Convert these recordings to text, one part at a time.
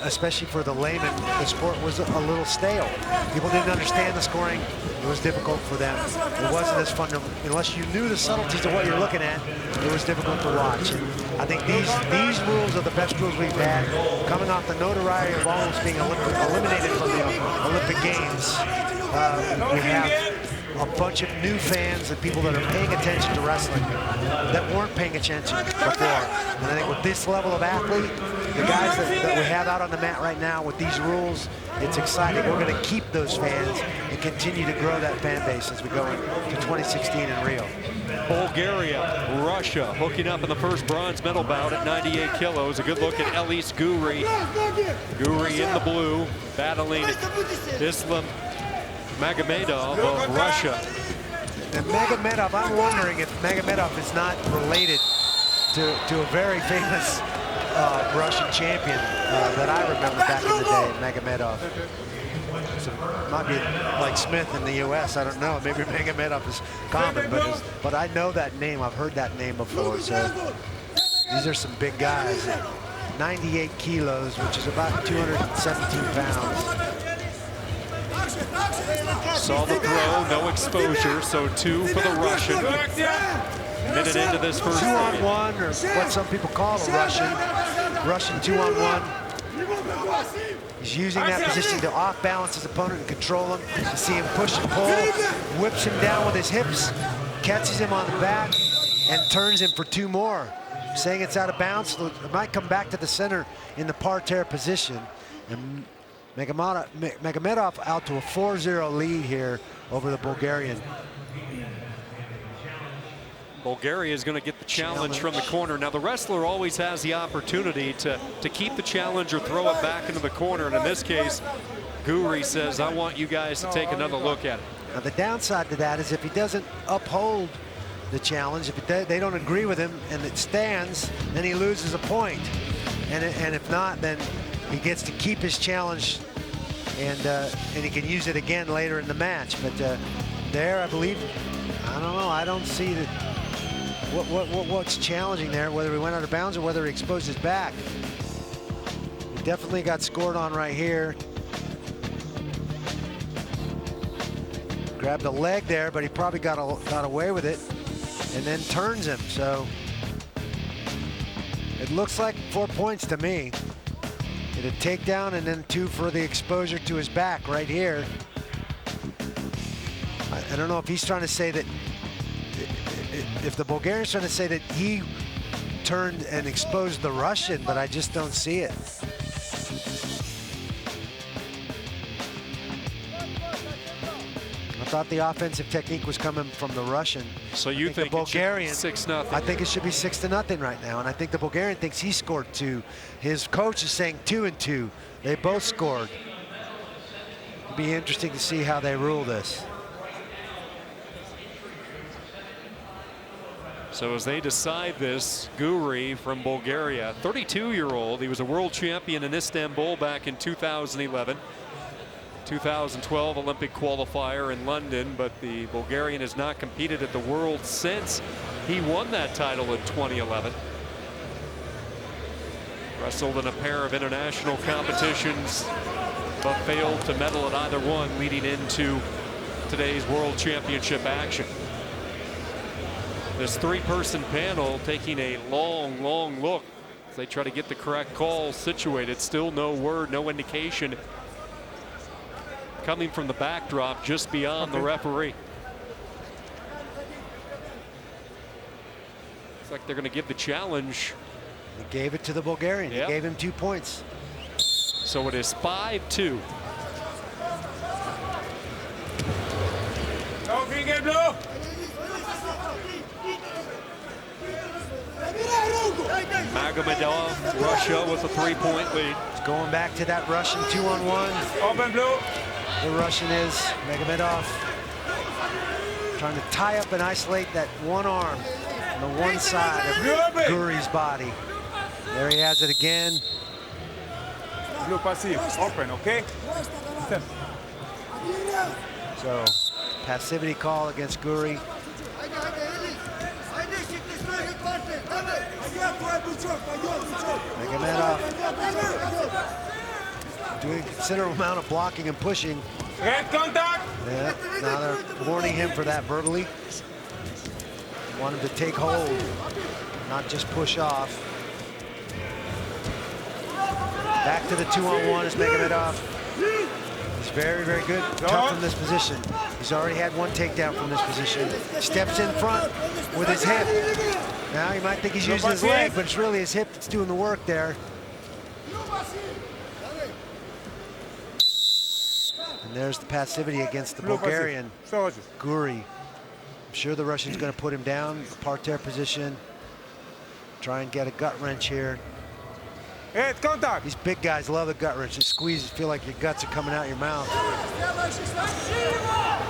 especially for the layman, the sport was a little stale. People didn't understand the scoring. It was difficult for them. It wasn't as fun to, unless you knew the subtleties of what you're looking at, it was difficult to watch. And I think these rules are the best rules we've had, coming off the notoriety of almost being eliminated from the Olympic Games. We have a bunch of new fans and people that are paying attention to wrestling that weren't paying attention before. And I think with this level of athlete, the guys that we have out on the mat right now with these rules, it's exciting. We're going to keep those fans and continue to grow that fan base as we go into 2016 in Rio. Bulgaria, Russia hooking up in the first bronze medal bout at 98 kilos. A good look at Elise Guri. Guri in the blue, battling Islam Magomedov of Russia. And Magomedov, I'm wondering if Magomedov is not related to a very famous Russian champion that I remember back in the day, Magomedov. So might be like Smith in the U.S. I don't know. Maybe Magomedov is common, but I know that name. I've heard that name before. So these are some big guys. 98 kilos, which is about 217 pounds. Saw the throw, no exposure, so 2 for the Russian. Minute into this first 2-on-1, or what some people call a Russian 2-on-1. He's using that position to off-balance his opponent and control him. You see him push and pull, whips him down with his hips, catches him on the back, and turns him for 2 more. Saying it's out of bounds, it might come back to the center in the parterre position. And Magomedov out to a 4-0 lead here over the Bulgarian. Bulgaria is going to get the challenge from the corner. Now, the wrestler always has the opportunity to keep the challenge or throw it back into the corner. And in this case, Guri says, I want you guys to take another look at it. Now, the downside to that is if he doesn't uphold the challenge, if they don't agree with him and it stands, then he loses a point. And if not, then he gets to keep his challenge, and he can use it again later in the match. But there, I believe, I don't know. I don't see that what's challenging there, whether he went out of bounds or whether he exposed his back. He definitely got scored on right here. Grabbed a leg there, but he probably got away with it, and then turns him. So it looks like 4 points to me. Hit a takedown and then 2 for the exposure to his back right here. I don't know if he's trying to say that, if the Bulgarian's trying to say that he turned and exposed the Russian, but I just don't see it. I thought the offensive technique was coming from the Russian. So you think the Bulgarian 6-0? I think it should be 6-0 right now, and I think the Bulgarian thinks he scored 2. His coach is saying 2 and 2. They both scored. It'll be interesting to see how they rule this. So as they decide this, Guri from Bulgaria, 32-year-old, he was a world champion in Istanbul back in 2011. 2012 Olympic qualifier in London, but the Bulgarian has not competed at the World since he won that title in 2011. Wrestled in a pair of international competitions, but failed to medal at either one, leading into today's World Championship action. This 3-person panel taking a long look as they try to get the correct call situated. Still no word, no indication coming from the backdrop just beyond the referee. Looks like they're going to give the challenge. They gave it to the Bulgarian. Yep. They gave him 2 points. So it is 5-2. Magomedov, Russia with a 3-point lead. It's going back to that Russian 2-on-1. Open blue. The Russian is Magomedov trying to tie up and isolate that one arm on the one side of Guri's body. There he has it again. Blue passive, open, okay? So, passivity call against Guri. Magomedov doing a considerable amount of blocking and pushing. Red contact. Yeah, now they're warning him for that verbally. Want him to take hold, not just push off. Back to the 2-on-1 is MAGOMEDOV. He's very, very good, tough from this position. He's already had one takedown from this position. Steps in front with his hip. Now you might think he's using his leg, but it's really his hip that's doing the work there. And there's the passivity against the Bulgarian, GURI. I'm sure the Russian's going to put him down, parterre position. Try and get a gut wrench here. Head contact. These big guys love the gut wrench. It squeezes, feel like your guts are coming out your mouth.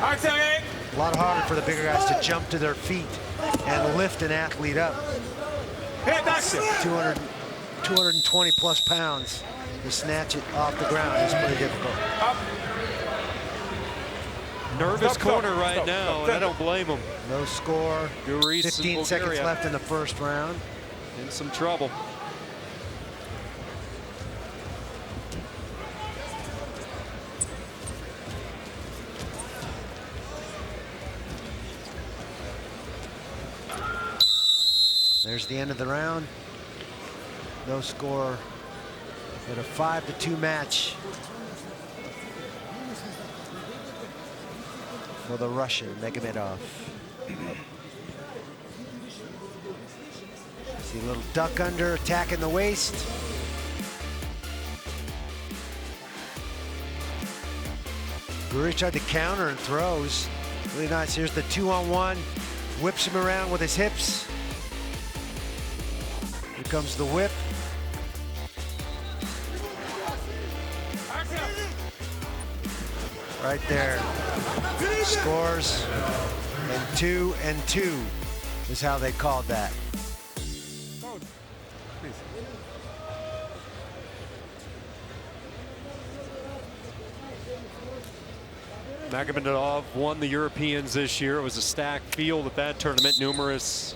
Accelerate. A lot harder for the bigger guys to jump to their feet and lift an athlete up. Head action. 220 plus pounds to snatch it off the ground is pretty difficult. Up. Nervous corner right stop, now, stop. and I don't blame him. No score. GURI 15 seconds left in the first round. In some trouble. There's the end of the round. No score, but a 5-2 match for the Russian, MAGOMEDOV. See a little duck under, attack in the waist. GURI tried to counter and throws. Really nice. Here's the 2-on-1. Whips him around with his hips. Here comes the whip. Right there. Scores. And 2-2 is how they called that. MAGOMEDOV won the Europeans this year. It was a stacked field at that tournament. Numerous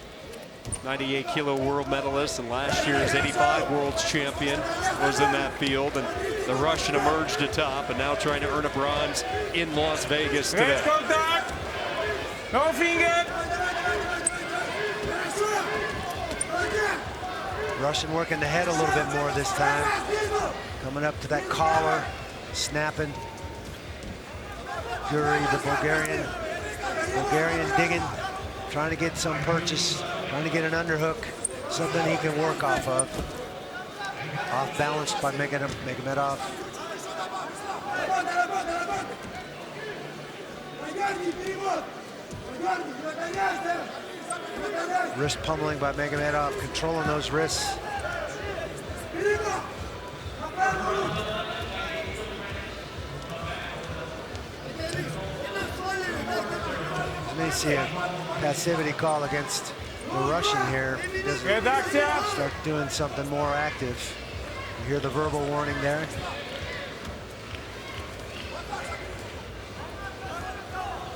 98 kilo world medalists, and last year's 85 world's champion was in that field. And the Russian emerged atop, and now trying to earn a bronze in Las Vegas today. Contact. No finger. Russian working the head a little bit more this time. Coming up to that collar, snapping. GURI, the Bulgarian digging, trying to get some purchase, trying to get an underhook, something he can work off of. Off balanced by MAGOMEDOV. Wrist pummeling by MAGOMEDOV, controlling those wrists. Let me see a passivity call against the Russian here. He doesn't start doing something more active. You hear the verbal warning there.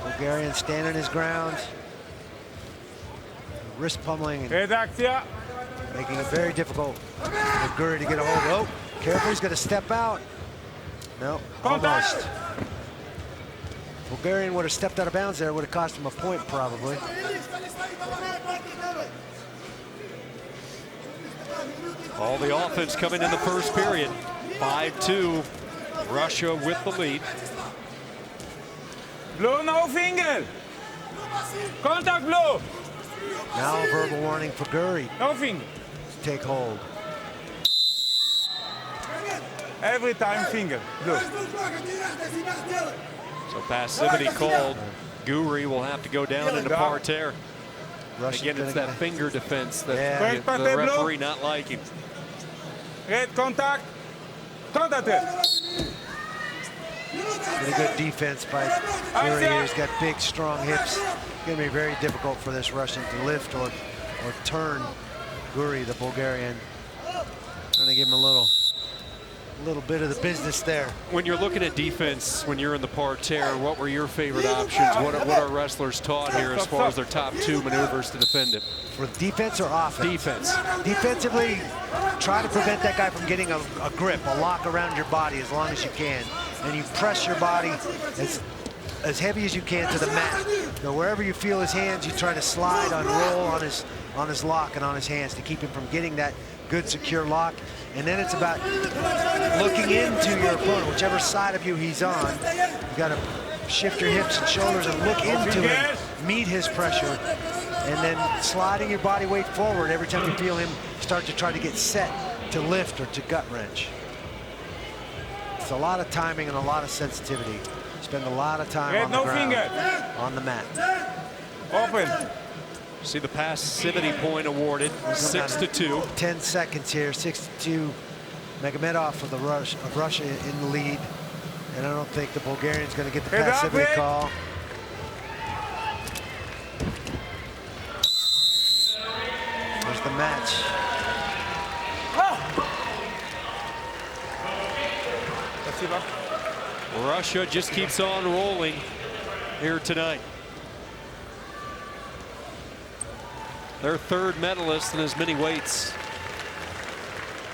Bulgarian standing his ground. Wrist pummeling and making it very difficult for GURI to get a hold of. Oh, careful, he's going to step out. No, almost. Bulgarian would have stepped out of bounds there, would have cost him a point probably. All the offense coming in the first period. 5-2, Russia with the lead. Blue, no finger. Contact blue. Now a verbal warning for GURI. No finger. Take hold. Every time finger. Blue. So passivity called. GURI will have to go down into parterre. Again, it's that finger defense that the referee not liking. Red contact. Contact it. Pretty good defense by GURI here. He's got big, strong hips. It's going to be very difficult for this Russian to lift or turn GURI, the Bulgarian. Trying to give him a little little bit of the business there. When you're looking at defense, when you're in the parterre, what were your favorite options? What are wrestlers taught here as far as their top 2 maneuvers to defend it? For defense or offense? Defense. Defensively, try to prevent that guy from getting a grip, a lock around your body as long as you can. And you press your body as heavy as you can to the mat. So wherever you feel his hands, you try to slide, unroll on his lock and on his hands to keep him from getting that good, secure lock. And then it's about looking into your opponent, whichever side of you he's on. You got to shift your hips and shoulders and look into him, meet his pressure, and then sliding your body weight forward every time you feel him start to try to get set to lift or to gut wrench. It's a lot of timing and a lot of sensitivity. Spend a lot of time on the ground, on the mat. Open. See the passivity point awarded, 6-2. 10 seconds here, 6-2. Magomedov for the Russia in the lead. And I don't think the Bulgarian's going to get the passivity call. There's the match. Russia just keeps on rolling here tonight. Their 3rd medalist in as many weights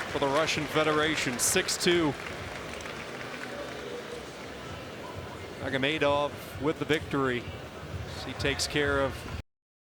for the Russian Federation, 6-2. Magomedov with the victory. He takes care of